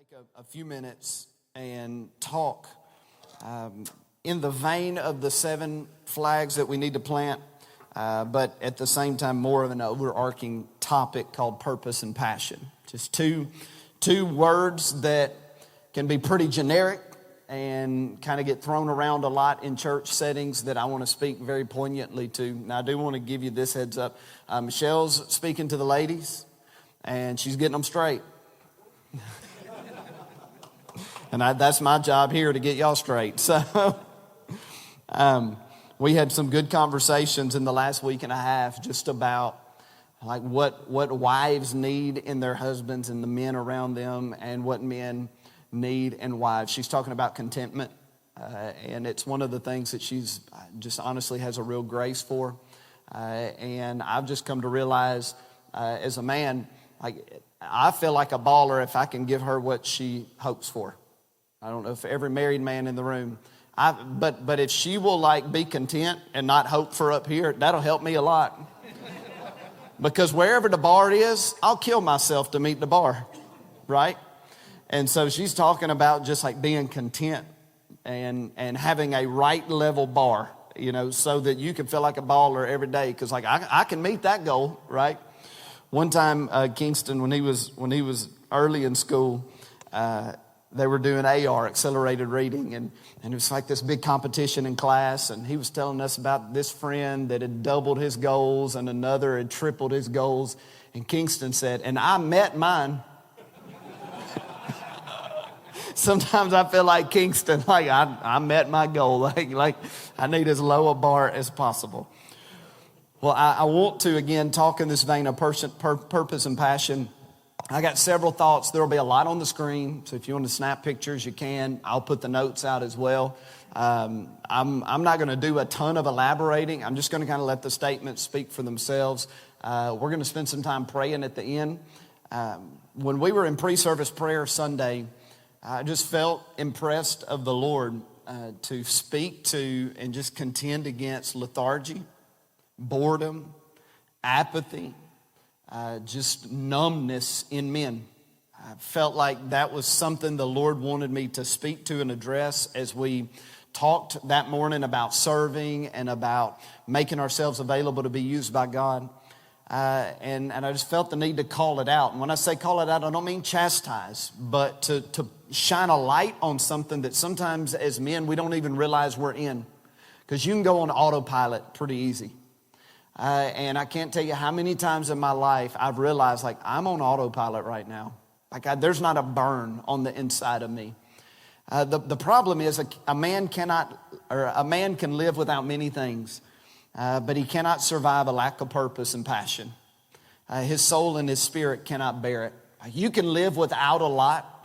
Take a few minutes and talk in the vein of the 7 flags that we need to plant, but at the same time more of an overarching topic called purpose and passion. Just two words that can be pretty generic and kind of get thrown around a lot in church settings that I want to speak very poignantly to. Now, I do want to give you this heads up. Michelle's speaking to the ladies, and she's getting them straight. And that's my job here, to get y'all straight. So we had some good conversations in the last week and a half just about like what wives need in their husbands and the men around them, and what men need in wives. She's talking about contentment, and it's one of the things that she's just honestly has a real grace for. And I've just come to realize as a man, like I feel like a baller if I can give her what she hopes for. I don't know if every married man in the room, but if she will like be content and not hope for up here, that'll help me a lot. Because wherever the bar is, I'll kill myself to meet the bar, right? And so she's talking about just like being content and having a right level bar, you know, so that you can feel like a baller every day. Because like I can meet that goal, right? One time, Kingston, when he was early in school, they were doing AR, accelerated reading, and it was like this big competition in class, and he was telling us about this friend that had doubled his goals and another had tripled his goals, and Kingston said, "And I met mine." Sometimes I feel like Kingston, like I met my goal, like I need as low a bar as possible. Well, I want to, again, talk in this vein of purpose and passion. I got several thoughts. There will be a lot on the screen, so if you want to snap pictures, you can. I'll put the notes out as well. I'm not going to do a ton of elaborating. I'm just going to kind of let the statements speak for themselves. We're going to spend some time praying at the end. When we were in pre-service prayer Sunday, I just felt impressed of the Lord to speak to and just contend against lethargy, boredom, apathy, just numbness in men. I felt like that was something the Lord wanted me to speak to and address as we talked that morning about serving and about making ourselves available to be used by God. And I just felt the need to call it out. And when I say call it out, I don't mean chastise, but to shine a light on something that sometimes as men we don't even realize we're in. Because you can go on autopilot pretty easy. And I can't tell you how many times in my life I've realized like I'm on autopilot right now. Like there's not a burn on the inside of me. The problem is a man can live without many things, but he cannot survive a lack of purpose and passion. His soul and his spirit cannot bear it. You can live without a lot,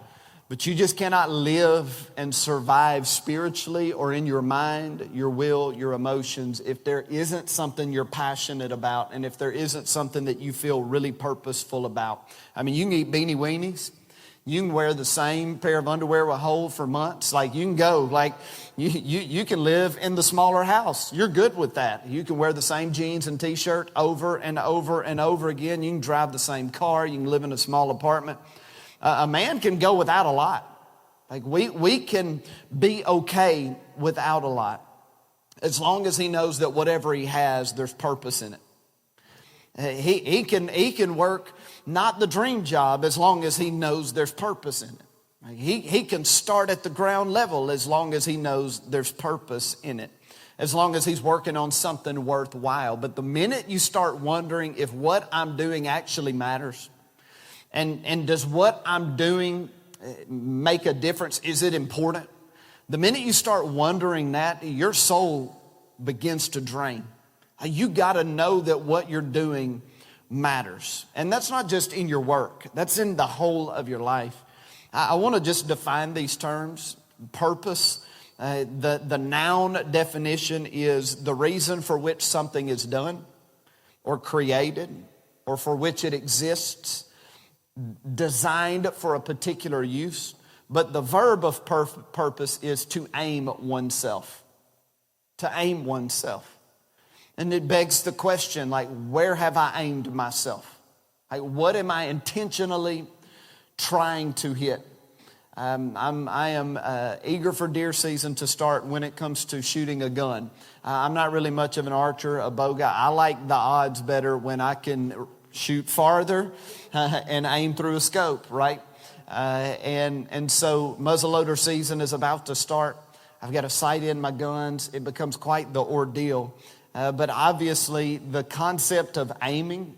but you just cannot live and survive spiritually or in your mind, your will, your emotions if there isn't something you're passionate about and if there isn't something that you feel really purposeful about. I mean, you can eat beanie weenies. You can wear the same pair of underwear with holes for months. Like you can go, like you can live in the smaller house. You're good with that. You can wear the same jeans and t-shirt over and over and over again. You can drive the same car. You can live in a small apartment. A man can go without a lot. Like we can be okay without a lot, as long as he knows that whatever he has, there's purpose in it. He can work not the dream job as long as he knows there's purpose in it. He can start at the ground level as long as he knows there's purpose in it, as long as he's working on something worthwhile. But the minute you start wondering if what I'm doing actually matters, and does what I'm doing make a difference? Is it important? The minute you start wondering that, your soul begins to drain. You got to know that what you're doing matters. And that's not just in your work. That's in the whole of your life. I want to just define these terms. Purpose. The noun definition is the reason for which something is done or created or for which it exists, designed for a particular use. But the verb of purpose is to aim oneself. To aim oneself. And it begs the question, like, where have I aimed myself? Like, what am I intentionally trying to hit? I am eager for deer season to start when it comes to shooting a gun. I'm not really much of an archer, a bow guy. I like the odds better when I can shoot farther and aim through a scope, right? And so muzzleloader season is about to start. I've got to sight in my guns. It becomes quite the ordeal. But obviously the concept of aiming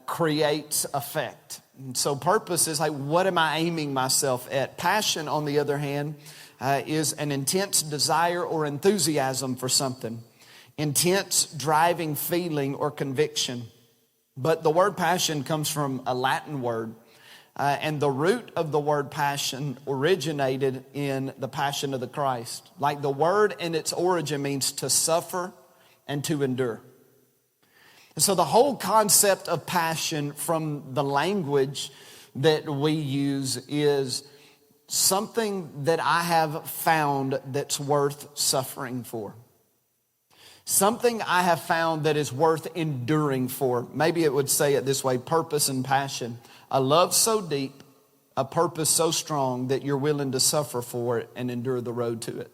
creates effect. And so purpose is like, what am I aiming myself at? Passion, on the other hand, is an intense desire or enthusiasm for something. Intense driving feeling or conviction. But the word passion comes from a Latin word. And the root of the word passion originated in the Passion of the Christ. Like the word in its origin means to suffer and to endure. And so the whole concept of passion from the language that we use is something that I have found that's worth suffering for. Something I have found that is worth enduring for. Maybe it would say it this way, purpose and passion. A love so deep, a purpose so strong that you're willing to suffer for it and endure the road to it.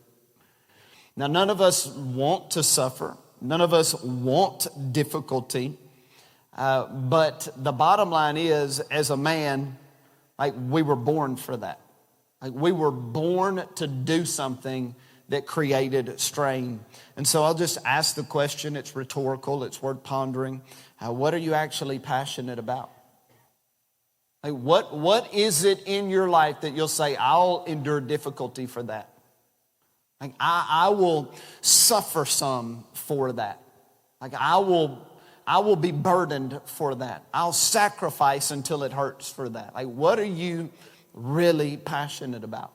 Now, none of us want to suffer. None of us want difficulty. But the bottom line is, as a man, like we were born for that. Like we were born to do something that created strain. And so I'll just ask the question. It's rhetorical. It's worth pondering. What are you actually passionate about? Like what is it in your life that you'll say, I'll endure difficulty for that? Like I will suffer some for that. Like I will be burdened for that. I'll sacrifice until it hurts for that. Like what are you really passionate about?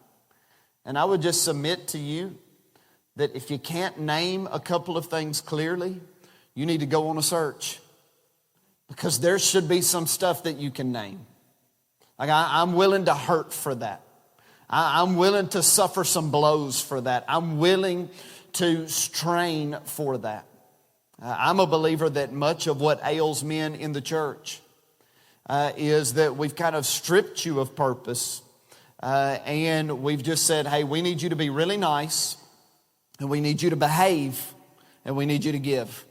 And I would just submit to you that if you can't name a couple of things clearly, you need to go on a search. Because there should be some stuff that you can name. Like I'm willing to hurt for that. I'm willing to suffer some blows for that. I'm willing to strain for that. I'm a believer that much of what ails men in the church is that we've kind of stripped you of purpose. And we've just said, hey, we need you to be really nice. And we need you to behave. And we need you to give.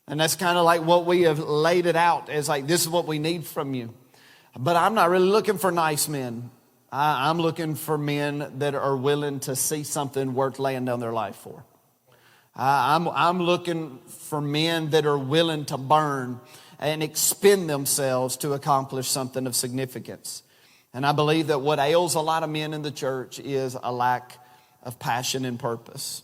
And that's kind of like what we have laid it out as like, this is what we need from you. But I'm not really looking for nice men. I'm looking for men that are willing to see something worth laying down their life for. I'm looking for men that are willing to burn and expend themselves to accomplish something of significance. And I believe that what ails a lot of men in the church is a lack of passion and purpose.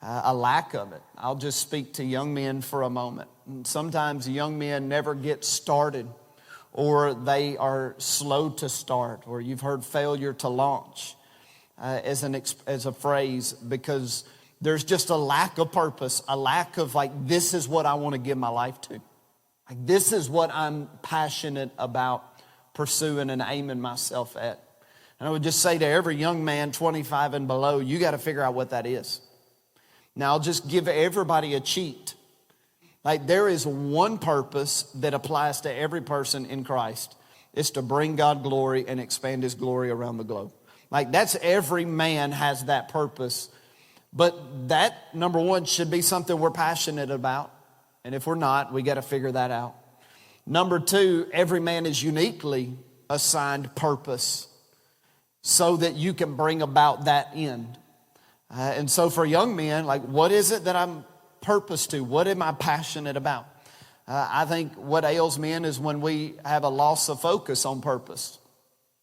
A lack of it. I'll just speak to young men for a moment. And sometimes young men never get started, or they are slow to start, or you've heard failure to launch as a phrase, because there's just a lack of purpose, a lack of like, this is what I want to give my life to. Like, this is what I'm passionate about pursuing and aiming myself at. And I would just say to every young man 25 and below, you got to figure out what that is. Now, I'll just give everybody a cheat. Like, there is one purpose that applies to every person in Christ. It's to bring God glory and expand His glory around the globe. Like, that's every man has that purpose. But that, number one, should be something we're passionate about. And if we're not, we got to figure that out. Number two, every man is uniquely assigned purpose so that you can bring about that end. And so for young men, like, what is it that I'm purpose to? What am I passionate about? I think what ails men is when we have a loss of focus on purpose.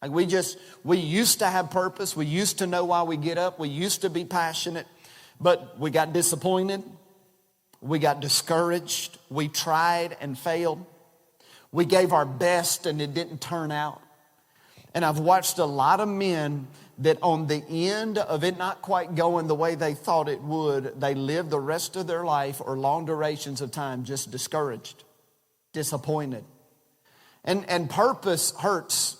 Like we used to have purpose. We used to know why we get up. We used to be passionate, but we got disappointed. We got discouraged. We tried and failed. We gave our best and it didn't turn out. And I've watched a lot of men that on the end of it not quite going the way they thought it would, they live the rest of their life or long durations of time just discouraged, disappointed. And purpose hurts.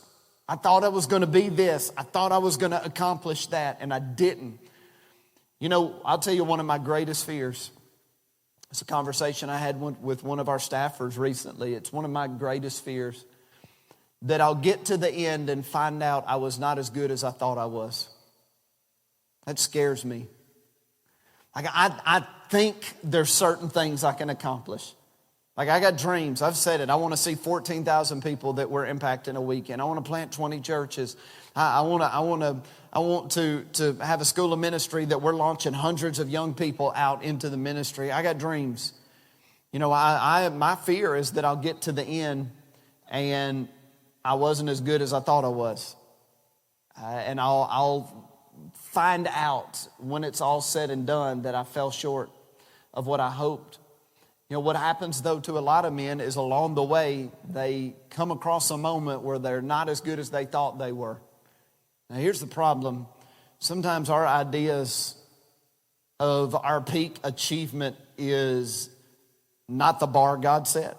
I thought I was going to be this. I thought I was going to accomplish that, and I didn't. You know, I'll tell you one of my greatest fears. It's a conversation I had with one of our staffers recently. It's one of my greatest fears that I'll get to the end and find out I was not as good as I thought I was. That scares me. Like I think there's certain things I can accomplish. Like I got dreams. I've said it. I want to see 14,000 people that we're impacting a weekend. I want to plant 20 churches. I want to have a school of ministry that we're launching hundreds of young people out into the ministry. I got dreams. You know, my fear is that I'll get to the end and I wasn't as good as I thought I was. And I'll find out when it's all said and done that I fell short of what I hoped. You know, what happens though to a lot of men is along the way, they come across a moment where they're not as good as they thought they were. Now here's the problem. Sometimes our ideas of our peak achievement is not the bar God set.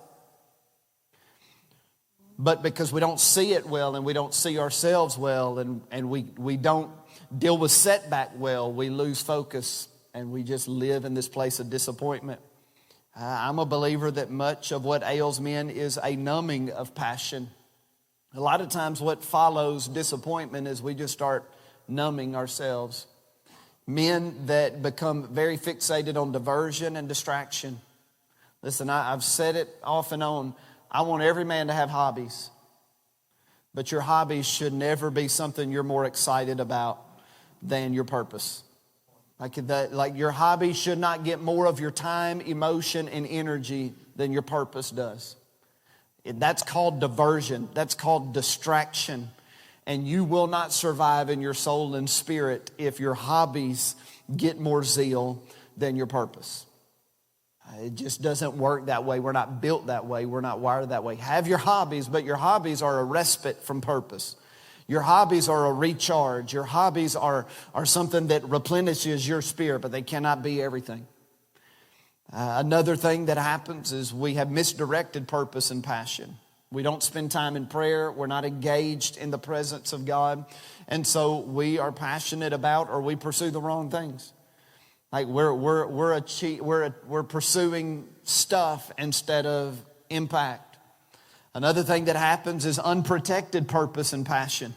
But because we don't see it well and we don't see ourselves well and we don't deal with setback well, we lose focus and we just live in this place of disappointment. I'm a believer that much of what ails men is a numbing of passion. A lot of times what follows disappointment is we just start numbing ourselves. Men that become very fixated on diversion and distraction. Listen, I've said it off and on. I want every man to have hobbies. But your hobbies should never be something you're more excited about than your purpose. Like your hobby should not get more of your time, emotion, and energy than your purpose does. That's called diversion. That's called distraction. And you will not survive in your soul and spirit if your hobbies get more zeal than your purpose. It just doesn't work that way. We're not built that way. We're not wired that way. Have your hobbies, but your hobbies are a respite from purpose. Your hobbies are a recharge. Your hobbies are something that replenishes your spirit, but they cannot be everything. Another thing that happens is we have misdirected purpose and passion. We don't spend time in prayer. We're not engaged in the presence of God. And so we are passionate about or we pursue the wrong things. Like we're pursuing stuff instead of impact. Another thing that happens is unprotected purpose and passion.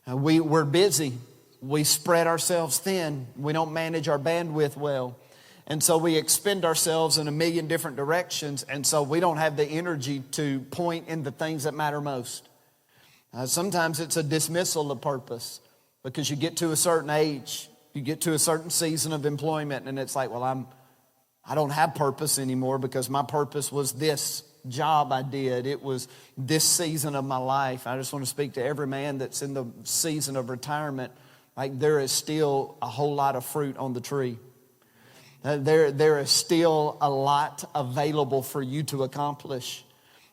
We're busy. We spread ourselves thin. We don't manage our bandwidth well. And so we expend ourselves in a million different directions. And so we don't have the energy to point in the things that matter most. Sometimes it's a dismissal of purpose because you get to a certain age, you get to a certain season of employment, and it's like, well, I don't have purpose anymore because my purpose was this job I did. It was this season of my life. I just want to speak to every man that's in the season of retirement. Like there is still a whole lot of fruit on the tree. There is still a lot available for you to accomplish.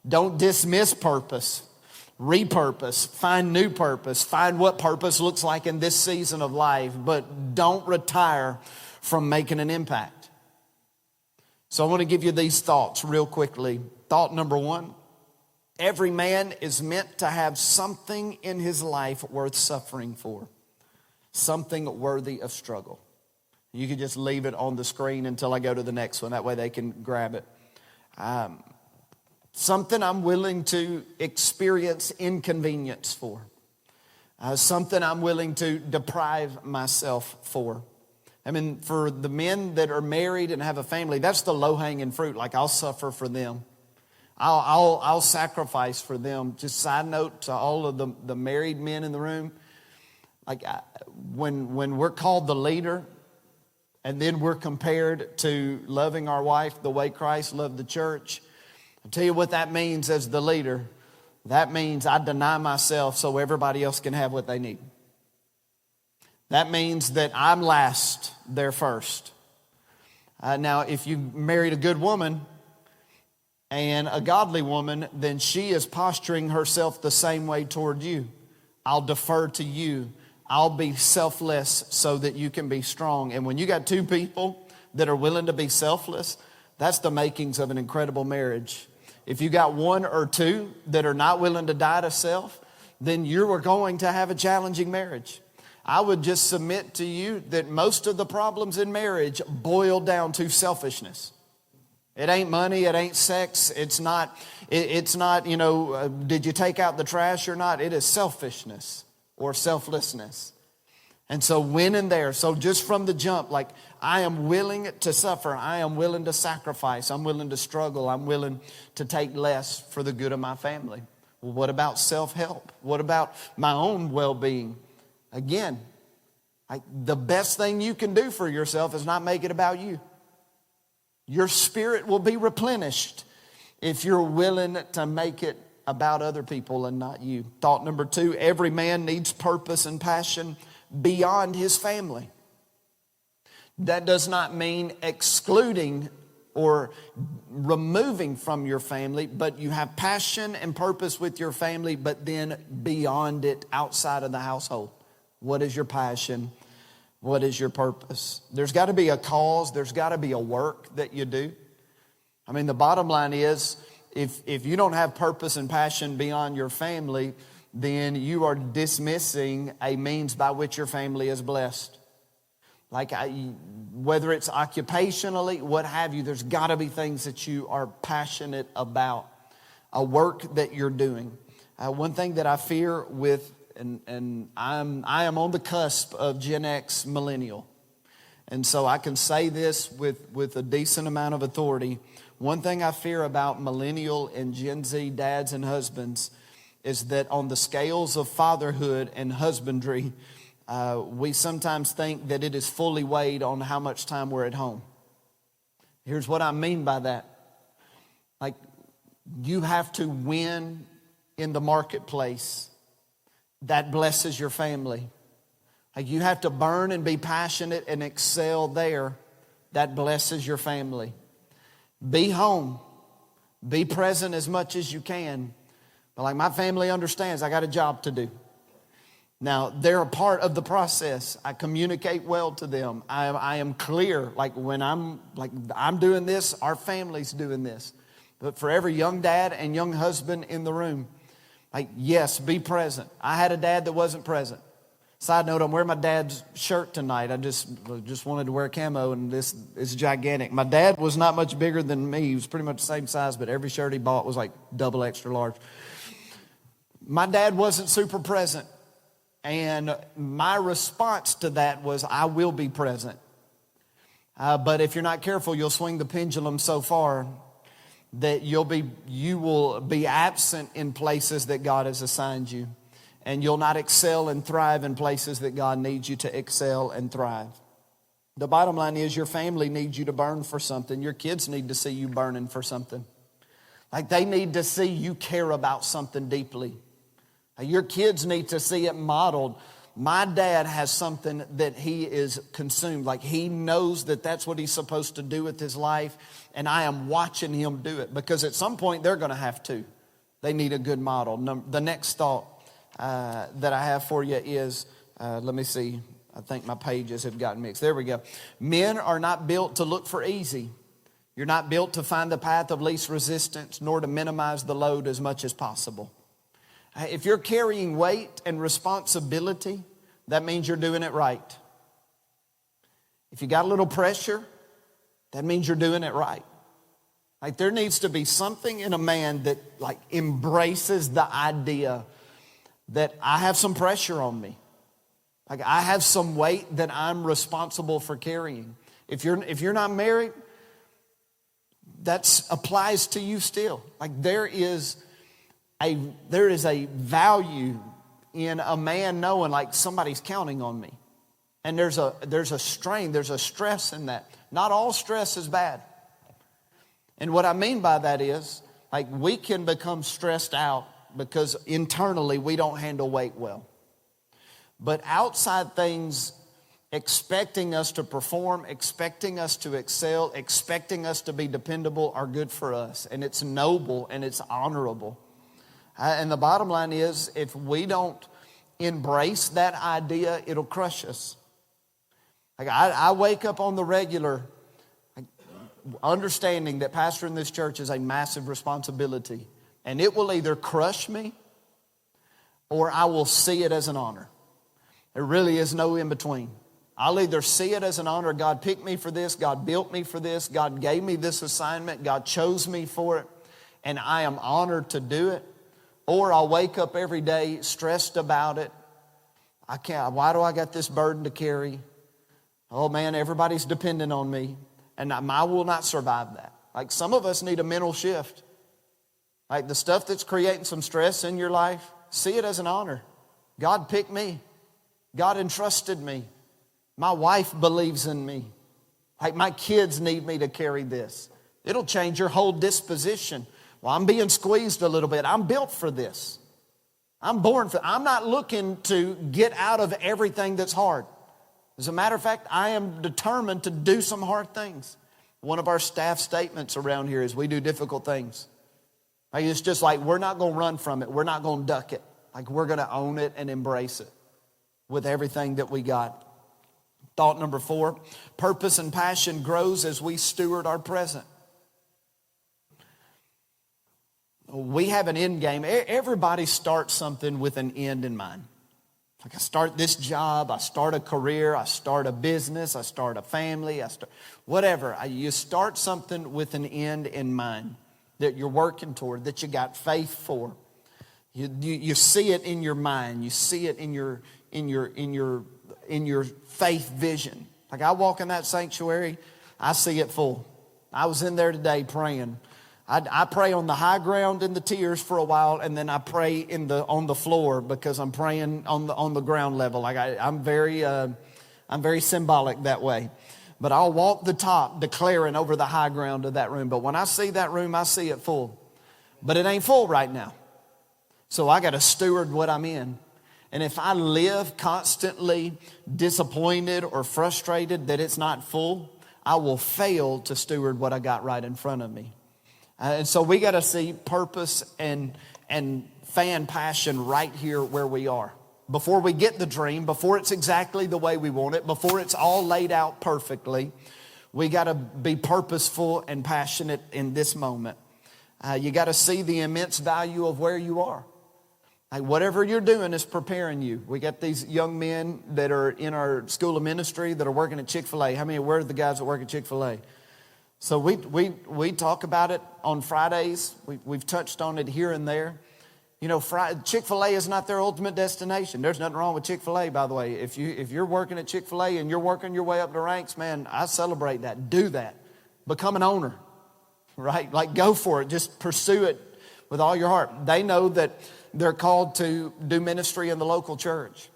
Don't dismiss purpose. Repurpose. Find new purpose. Find what purpose looks like in this season of life. But don't retire from making an impact. So I want to give you these thoughts real quickly. Thought number one. Every man is meant to have something in his life worth suffering for. Something worthy of struggle. You can just leave it on the screen until I go to the next one. That way they can grab it. Something I'm willing to experience inconvenience for. Something I'm willing to deprive myself for. I mean, for the men that are married and have a family, that's the low-hanging fruit. Like, I'll suffer for them. I'll sacrifice for them. Just side note to all of the married men in the room. Like, when we're called the leader, and then we're compared to loving our wife the way Christ loved the church. I'll tell you what that means as the leader. That means I deny myself so everybody else can have what they need. That means that I'm last, they're first. Now, if you married a good woman and a godly woman, then she is posturing herself the same way toward you. I'll defer to you. I'll be selfless so that you can be strong. And when you got two people that are willing to be selfless, that's the makings of an incredible marriage. If you got one or two that are not willing to die to self, then you are going to have a challenging marriage. I would just submit to you that most of the problems in marriage boil down to selfishness. It ain't money, it ain't sex, it's not, did you take out the trash or not? It is selfishness or selflessness. And so when and there, so just from the jump, like I am willing to suffer, I am willing to sacrifice, I'm willing to struggle, I'm willing to take less for the good of my family. Well, what about self-help? What about my own well-being? Again, the best thing you can do for yourself is not make it about you. Your spirit will be replenished if you're willing to make it about other people and not you. Thought number 2, every man needs purpose and passion beyond his family. That does not mean excluding or removing from your family, but you have passion and purpose with your family, but then beyond it, outside of the household. What is your passion? What is your purpose? There's got to be a cause. There's got to be a work that you do. I mean, the bottom line is, if you don't have purpose and passion beyond your family, then you are dismissing a means by which your family is blessed. Whether it's occupationally, what have you, there's got to be things that you are passionate about, a work that you're doing. One thing that I fear with, and I am on the cusp of Gen X millennial. And so I can say this with a decent amount of authority. One thing I fear about millennial and Gen Z dads and husbands is that on the scales of fatherhood and husbandry, we sometimes think that it is fully weighed on how much time we're at home. Here's what I mean by that. Like, you have to win in the marketplace. That blesses your family. Like, you have to burn and be passionate and excel there. That blesses your family. Be home. Be present as much as you can. But like, my family understands I got a job to do. Now, they're a part of the process. I communicate well to them. I am clear. Like, when I'm doing this, our family's doing this. But for every young dad and young husband in the room, yes, be present. I had a dad that wasn't present. Side note, I'm wearing my dad's shirt tonight. I just wanted to wear camo, and this is gigantic. My dad was not much bigger than me. He was pretty much the same size, but every shirt he bought was like double extra large. My dad wasn't super present, and my response to that was, I will be present. But if you're not careful, you'll swing the pendulum so far that you will be absent in places that God has assigned you. And you'll not excel and thrive in places that God needs you to excel and thrive. The bottom line is, your family needs you to burn for something. Your kids need to see you burning for something. Like, they need to see you care about something deeply. Your kids need to see it modeled. My dad has something that he is consumed. Like, he knows that that's what he's supposed to do with his life. And I am watching him do it, because at some point they're going to have to. They need a good model. The next thought that I have for you is, let me see. I think my pages have gotten mixed. There we go. Men are not built to look for easy. You're not built to find the path of least resistance, nor to minimize the load as much as possible. If you're carrying weight and responsibility, that means you're doing it right. If you got a little pressure, that means you're doing it right. Like, there needs to be something in a man that embraces the idea that I have some pressure on me. Like, I have some weight that I'm responsible for carrying. If you're not married, that applies to you still. Like, there is a value in a man knowing like somebody's counting on me. And there's a strain, there's a stress in that. Not all stress is bad. And what I mean by that is, like, we can become stressed out because internally we don't handle weight well. But outside things expecting us to perform, expecting us to excel, expecting us to be dependable are good for us. And it's noble and it's honorable. And the bottom line is, if we don't embrace that idea, it'll crush us. Like, I wake up on the regular understanding that pastoring this church is a massive responsibility. And it will either crush me or I will see it as an honor. There really is no in between. I'll either see it as an honor. God picked me for this. God built me for this. God gave me this assignment. God chose me for it. And I am honored to do it. Or I'll wake up every day stressed about it. Why do I got this burden to carry? Oh man, everybody's dependent on me. And I will not survive that. Like some of us need a mental shift. Like the stuff that's creating some stress in your life, see it as an honor. God picked me. God entrusted me. My wife believes in me. Like my kids need me to carry this. It'll change your whole disposition. Well, I'm being squeezed a little bit. I'm built for this. I'm not looking to get out of everything that's hard. As a matter of fact, I am determined to do some hard things. One of our staff statements around here is we do difficult things. Like it's just like we're not going to run from it. We're not going to duck it. Like we're going to own it and embrace it with everything that we got. Thought number 4, purpose and passion grows as we steward our present. We have an end game. Everybody starts something with an end in mind. Like I start this job, I start a career, I start a business, I start a family, whatever. You start something with an end in mind that you're working toward, that you got faith for. You see it in your mind. You see it in your faith vision. Like I walk in that sanctuary, I see it full. I was in there today praying. I pray on the high ground in the tears for a while, and then I pray on the floor because I'm praying on the ground level. Like I'm very symbolic that way. But I'll walk the top declaring over the high ground of that room. But when I see that room, I see it full. But it ain't full right now. So I got to steward what I'm in. And if I live constantly disappointed or frustrated that it's not full, I will fail to steward what I got right in front of me. And so we got to see purpose and fan passion right here where we are. Before we get the dream, before it's exactly the way we want it, before it's all laid out perfectly, we got to be purposeful and passionate in this moment. You got to see the immense value of where you are. Like whatever you're doing is preparing you. We got these young men that are in our school of ministry that are working at Chick-fil-A. How many where are the guys that work at Chick-fil-A? So we talk about it on Fridays. We've touched on it here and there. You know, Chick-fil-A is not their ultimate destination. There's nothing wrong with Chick-fil-A, by the way. If you're working at Chick-fil-A and you're working your way up the ranks, man, I celebrate that. Do that. Become an owner, right? Like go for it. Just pursue it with all your heart. They know that they're called to do ministry in the local church.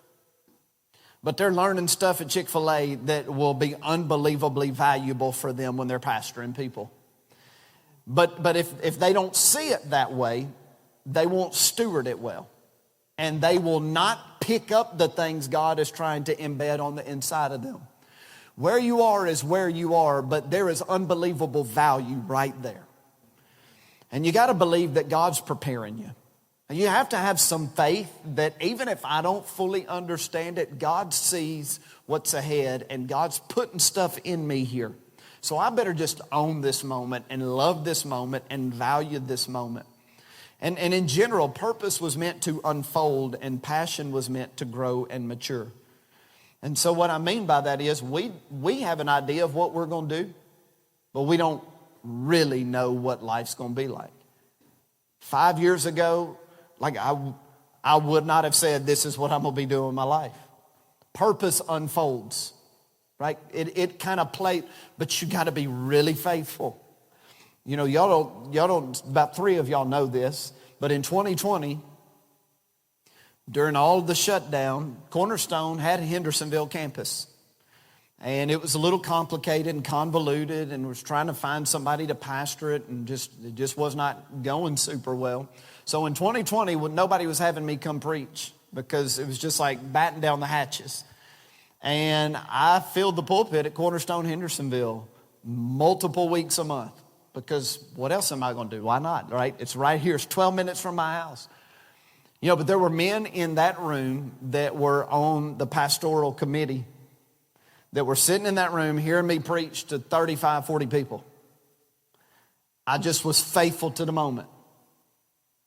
But they're learning stuff at Chick-fil-A that will be unbelievably valuable for them when they're pastoring people. But if they don't see it that way, they won't steward it well. And they will not pick up the things God is trying to embed on the inside of them. Where you are is where you are, but there is unbelievable value right there. And you got to believe that God's preparing you. And you have to have some faith that even if I don't fully understand it, God sees what's ahead and God's putting stuff in me here. So I better just own this moment and love this moment and value this moment. And in general, purpose was meant to unfold and passion was meant to grow and mature. And so what I mean by that is we have an idea of what we're going to do, but we don't really know what life's going to be like. 5 years ago, like I would not have said this is what I'm going to be doing in my life. Purpose unfolds, right? It kind of plays, but you got to be really faithful. You know, y'all don't, about 3 of y'all know this, but in 2020, during all of the shutdown, Cornerstone had a Hendersonville campus. And it was a little complicated and convoluted and was trying to find somebody to pastor it and it just was not going super well. So in 2020, when nobody was having me come preach because it was just like batten down the hatches. And I filled the pulpit at Cornerstone Hendersonville multiple weeks a month because what else am I going to do? Why not, right? It's right here. It's 12 minutes from my house. You know, but there were men in that room that were on the pastoral committee that were sitting in that room hearing me preach to 35, 40 people. I just was faithful to the moment.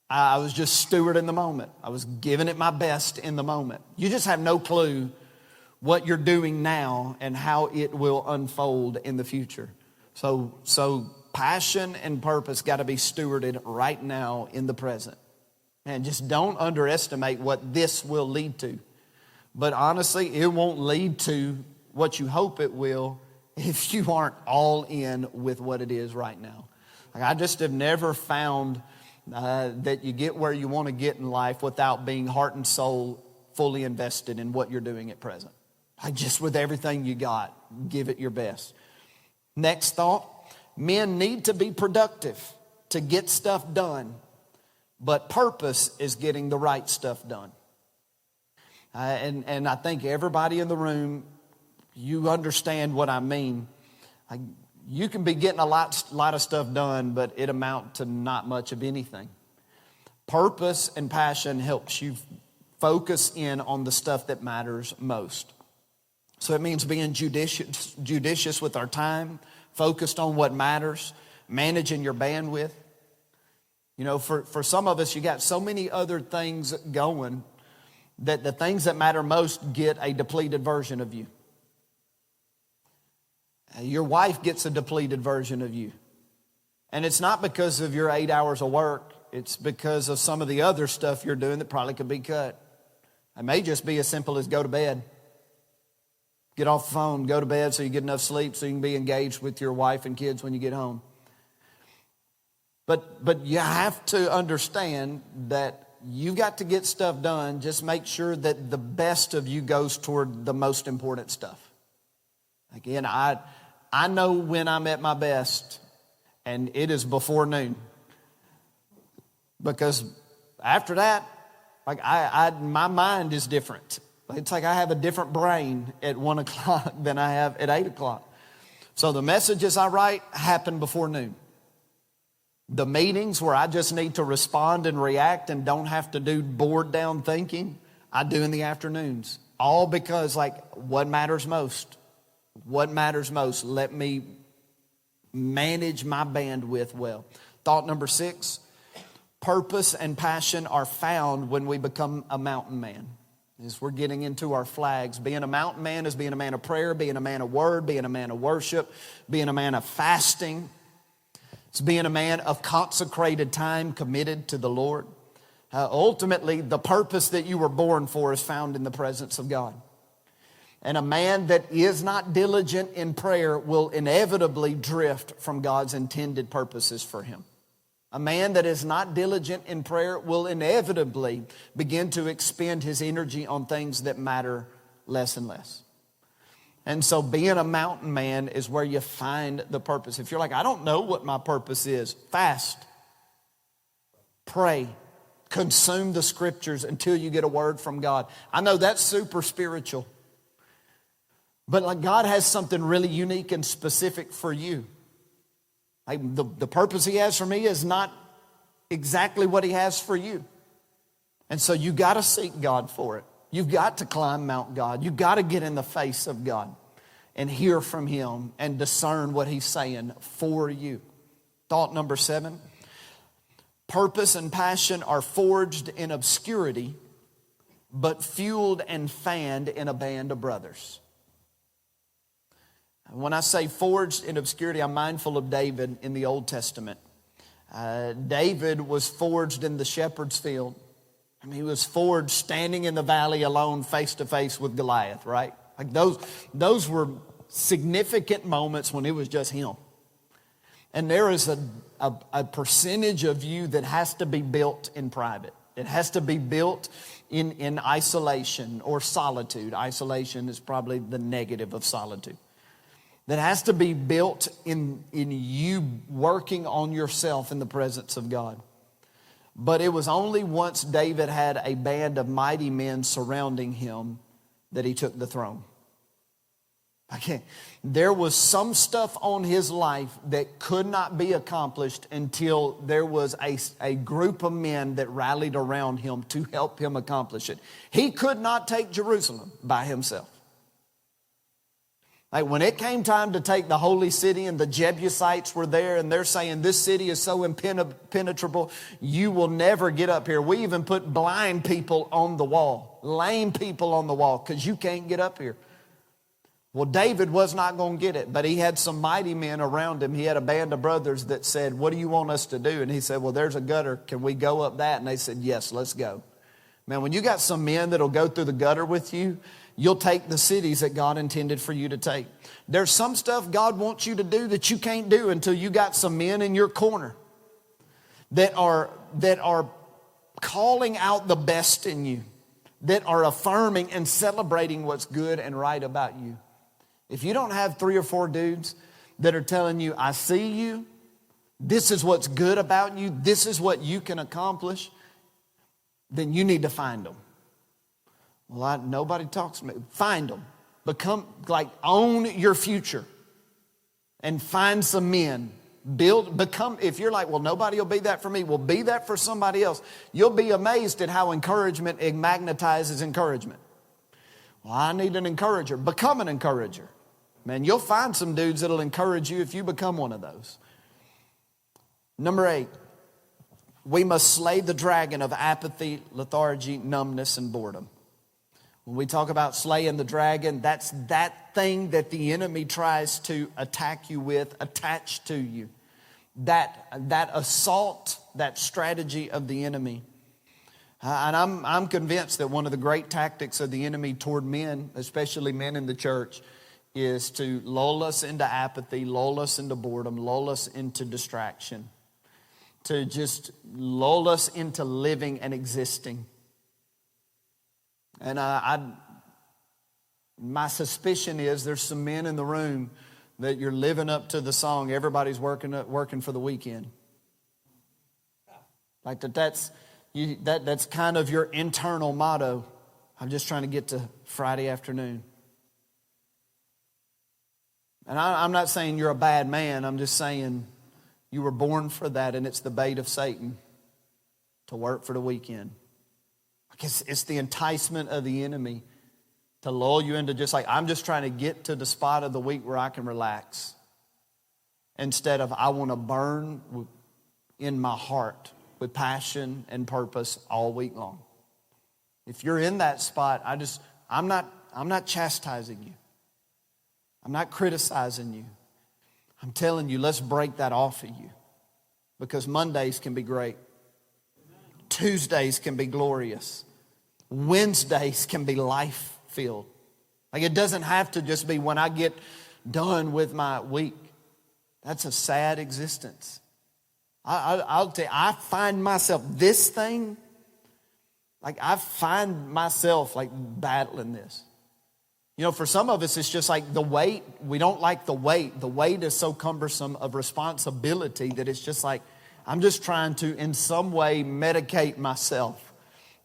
I was just stewarding the moment. I was giving it my best in the moment. You just have no clue what you're doing now and how it will unfold in the future. So passion and purpose got to be stewarded right now in the present. And just don't underestimate what this will lead to. But honestly, it won't lead to what you hope it will if you aren't all in with what it is right now. Like, I just have never found that you get where you want to get in life without being heart and soul fully invested in what you're doing at present. Like, just with everything you got, give it your best. Next thought, men need to be productive to get stuff done, but purpose is getting the right stuff done. And I think everybody in the room, you understand what I mean. You can be getting a lot of stuff done, but it amount to not much of anything. Purpose and passion helps you focus in on the stuff that matters most. So it means being judicious with our time, focused on what matters, managing your bandwidth. You know, for some of us, you got so many other things going that the things that matter most get a depleted version of you. Your wife gets a depleted version of you. And it's not because of your 8 hours of work. It's because of some of the other stuff you're doing that probably could be cut. It may just be as simple as go to bed. Get off the phone, go to bed so you get enough sleep so you can be engaged with your wife and kids when you get home. But you have to understand that you got to get stuff done. Just make sure that the best of you goes toward the most important stuff. Again, I know when I'm at my best, and it is before noon. Because after that, like my mind is different. It's like I have a different brain at 1 o'clock than I have at 8 o'clock. So the messages I write happen before noon. The meetings where I just need to respond and react and don't have to do bored down thinking, I do in the afternoons. All because, like, what matters most? What matters most? Let me manage my bandwidth well. Thought number 6, purpose and passion are found when we become a mountain man. As we're getting into our flags, being a mountain man is being a man of prayer, being a man of word, being a man of worship, being a man of fasting. It's being a man of consecrated time committed to the Lord. Ultimately, the purpose that you were born for is found in the presence of God. And a man that is not diligent in prayer will inevitably drift from God's intended purposes for him. A man that is not diligent in prayer will inevitably begin to expend his energy on things that matter less and less. And so being a mountain man is where you find the purpose. If you're like, I don't know what my purpose is, fast, pray, consume the scriptures until you get a word from God. I know that's super spiritual. But like, God has something really unique and specific for you. Like, the purpose he has for me is not exactly what he has for you. And so you got to seek God for it. You've got to climb Mount God. You've got to get in the face of God and hear from him and discern what he's saying for you. Thought number 7, purpose and passion are forged in obscurity, but fueled and fanned in a band of brothers. When I say forged in obscurity, I'm mindful of David in the Old Testament. David was forged in the shepherd's field. I mean, he was forged standing in the valley alone, face to face with Goliath, right? Like those were significant moments when it was just him. And there is a percentage of you that has to be built in private. It has to be built in isolation or solitude. Isolation is probably the negative of solitude. That has to be built in you working on yourself in the presence of God. But it was only once David had a band of mighty men surrounding him that he took the throne. Okay. There was some stuff on his life that could not be accomplished until there was a group of men that rallied around him to help him accomplish it. He could not take Jerusalem by himself. Like when it came time to take the holy city and the Jebusites were there and they're saying this city is so impenetrable, you will never get up here. We even put blind people on the wall, lame people on the wall because you can't get up here. Well, David was not going to get it, but he had some mighty men around him. He had a band of brothers that said, what do you want us to do? And he said, well, there's a gutter. Can we go up that? And they said, yes, let's go. Man, when you got some men that'll go through the gutter with you, you'll take the cities that God intended for you to take. There's some stuff God wants you to do that you can't do until you got some men in your corner that are calling out the best in you, that are affirming and celebrating what's good and right about you. If you don't have 3 or 4 dudes that are telling you, I see you, this is what's good about you, this is what you can accomplish, then you need to find them. Well, nobody talks to me. Find them. Own your future and find some men. If you're like, well, nobody will be that for me. Well, be that for somebody else. You'll be amazed at how encouragement, it magnetizes encouragement. Well, I need an encourager. Become an encourager. Man, you'll find some dudes that'll encourage you if you become one of those. Number 8, we must slay the dragon of apathy, lethargy, numbness, and boredom. When we talk about slaying the dragon, that's that thing that the enemy tries to attack you with, attached to you. That assault, that strategy of the enemy. And I'm convinced that one of the great tactics of the enemy toward men, especially men in the church, is to lull us into apathy, lull us into boredom, lull us into distraction. To just lull us into living and existing. And my suspicion is there's some men in the room that you're living up to the song, everybody's working for the weekend. Like that's kind of your internal motto. I'm just trying to get to Friday afternoon. And I'm not saying you're a bad man. I'm just saying you were born for that, and it's the bait of Satan to work for the weekend. It's the enticement of the enemy to lull you into just like, I'm just trying to get to the spot of the week where I can relax. Instead of, I want to burn in my heart with passion and purpose all week long. If you're in that spot, I'm not chastising you. I'm not criticizing you. I'm telling you, let's break that off of you. Because Mondays can be great. Tuesdays can be glorious. Wednesdays can be life-filled. Like it doesn't have to just be when I get done with my week. That's a sad existence. I'll tell you, I find myself, this thing, like I find myself like battling this. You know, for some of us, it's just like the weight. We don't like the weight. The weight is so cumbersome of responsibility that it's just like, I'm just trying to, in some way, medicate myself,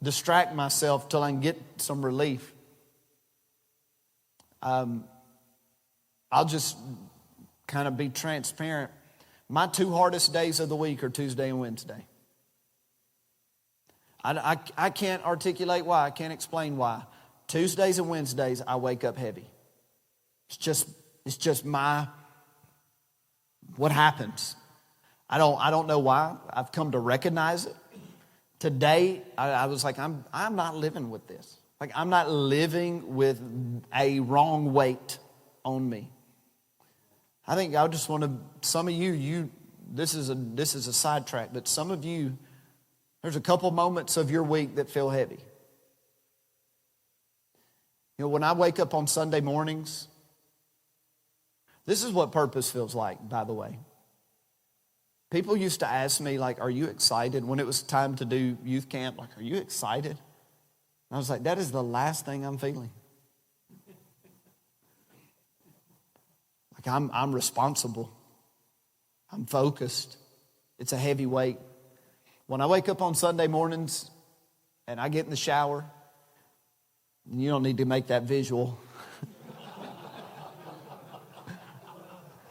distract myself till I can get some relief. I'll just kind of be transparent. My 2 hardest days of the week are Tuesday and Wednesday. I can't articulate why. I can't explain why. Tuesdays and Wednesdays, I wake up heavy. It's just what happens. I don't know why. I've come to recognize it. Today, I was like, I'm not living with this. Like, I'm not living with a wrong weight on me. I think I just want to, some of you, this is a sidetrack, but some of you, there's a couple moments of your week that feel heavy. You know, when I wake up on Sunday mornings, this is what purpose feels like, by the way. People used to ask me, like, are you excited? When it was time to do youth camp, like, are you excited? And I was like, that is the last thing I'm feeling. Like, I'm responsible. I'm focused. It's a heavy weight. When I wake up on Sunday mornings and I get in the shower, and you don't need to make that visual.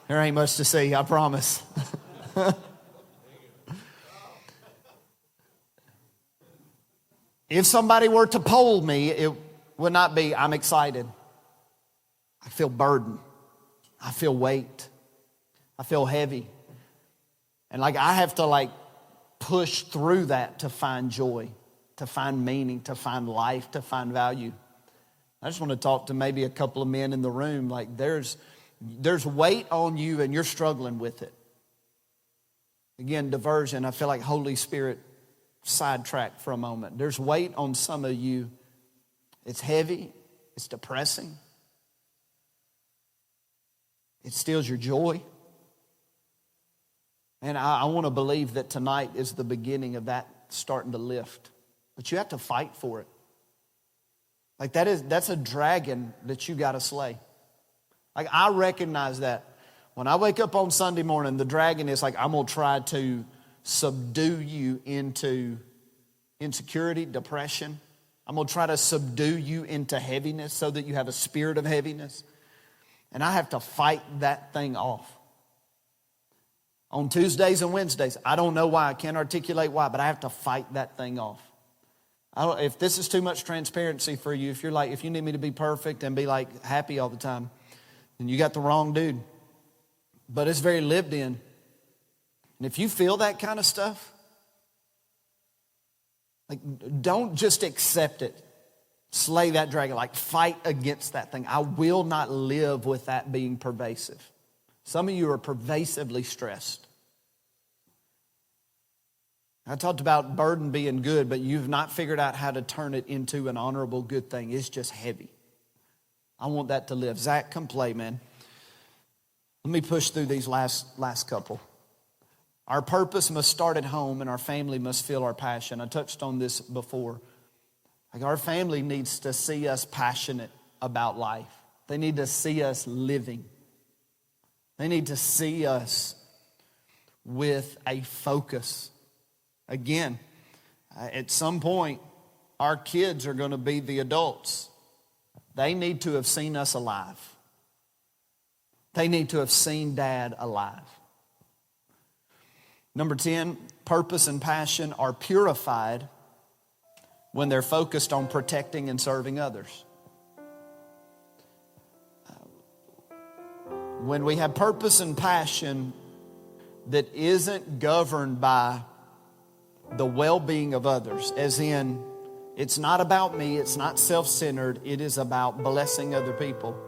There ain't much to see, I promise. If somebody were to poll me, it would not be, I'm excited. I feel burden. I feel weight. I feel heavy. And like I have to like push through that to find joy, to find meaning, to find life, to find value. I just want to talk to maybe a couple of men in the room. Like there's weight on you and you're struggling with it. Again, diversion. I feel like Holy Spirit sidetracked for a moment. There's weight on some of you. It's heavy. It's depressing. It steals your joy. And I want to believe that tonight is the beginning of that starting to lift. But you have to fight for it. Like that's a dragon that you got to slay. Like I recognize that. When I wake up on Sunday morning, the dragon is like, I'm going to try to subdue you into insecurity, depression. I'm going to try to subdue you into heaviness so that you have a spirit of heaviness. And I have to fight that thing off. On Tuesdays and Wednesdays, I don't know why, I can't articulate why, but I have to fight that thing off. If this is too much transparency for you, if you need me to be perfect and be like happy all the time, then you got the wrong dude. But it's very lived in. And if you feel that kind of stuff, like don't just accept it. Slay that dragon, like fight against that thing. I will not live with that being pervasive. Some of you are pervasively stressed. I talked about burden being good, but you've not figured out how to turn it into an honorable good thing. It's just heavy. I want that to live. Zach, come play, man. Let me push through these last couple. Our purpose must start at home and our family must feel our passion. I touched on this before. Like our family needs to see us passionate about life. They need to see us living. They need to see us with a focus. Again, at some point, our kids are going to be the adults. They need to have seen us alive. They need to have seen Dad alive. Number 10, purpose and passion are purified when they're focused on protecting and serving others. When we have purpose and passion that isn't governed by the well-being of others, as in, it's not about me, it's not self-centered, it is about blessing other people.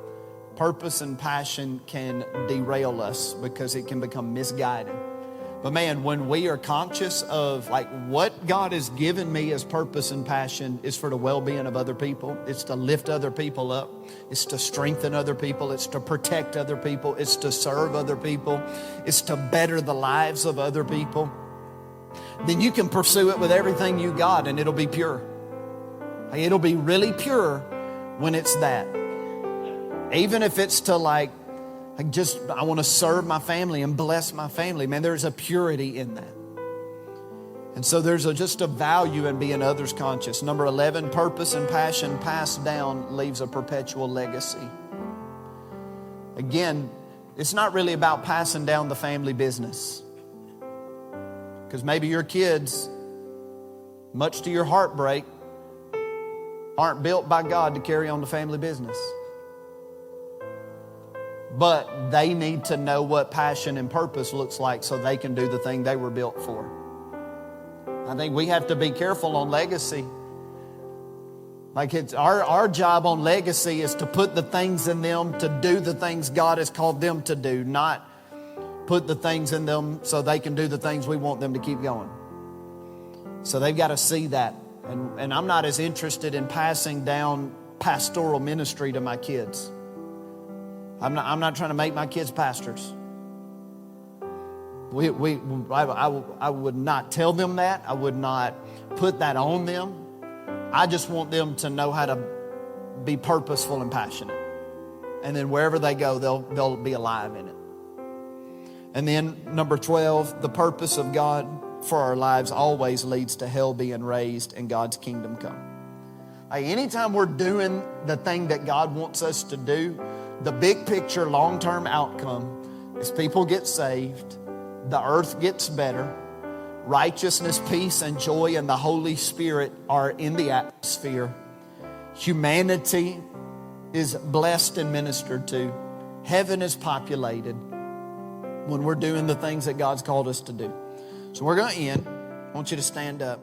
Purpose and passion can derail us because it can become misguided. But man, when we are conscious of like what God has given me as purpose and passion is for the well-being of other people. It's to lift other people up. It's to strengthen other people. It's to protect other people. It's to serve other people. It's to better the lives of other people. Then you can pursue it with everything you got and it'll be pure. It'll be really pure when it's that. Even if it's to I want to serve my family and bless my family. Man, there's a purity in that. And so there's just a value in being others conscious. Number 11, purpose and passion passed down leaves a perpetual legacy. Again, it's not really about passing down the family business. Because maybe your kids, much to your heartbreak, aren't built by God to carry on the family business. But they need to know what passion and purpose looks like so they can do the thing they were built for. I think we have to be careful on legacy. Like it's our job on legacy is to put the things in them to do the things God has called them to do, not put the things in them so they can do the things we want them to keep going. So they've got to see that. And I'm not as interested in passing down pastoral ministry to my kids. I'm not trying to make my kids pastors. I would not tell them that. I would not put that on them. I just want them to know how to be purposeful and passionate. And then wherever they go, they'll be alive in it. And then number 12, the purpose of God for our lives always leads to hell being raised and God's kingdom come. Anytime we're doing the thing that God wants us to do, the big picture, long-term outcome is people get saved, the earth gets better, righteousness, peace, and joy and the Holy Spirit are in the atmosphere. Humanity is blessed and ministered to. Heaven is populated when we're doing the things that God's called us to do. So we're going to end. I want you to stand up.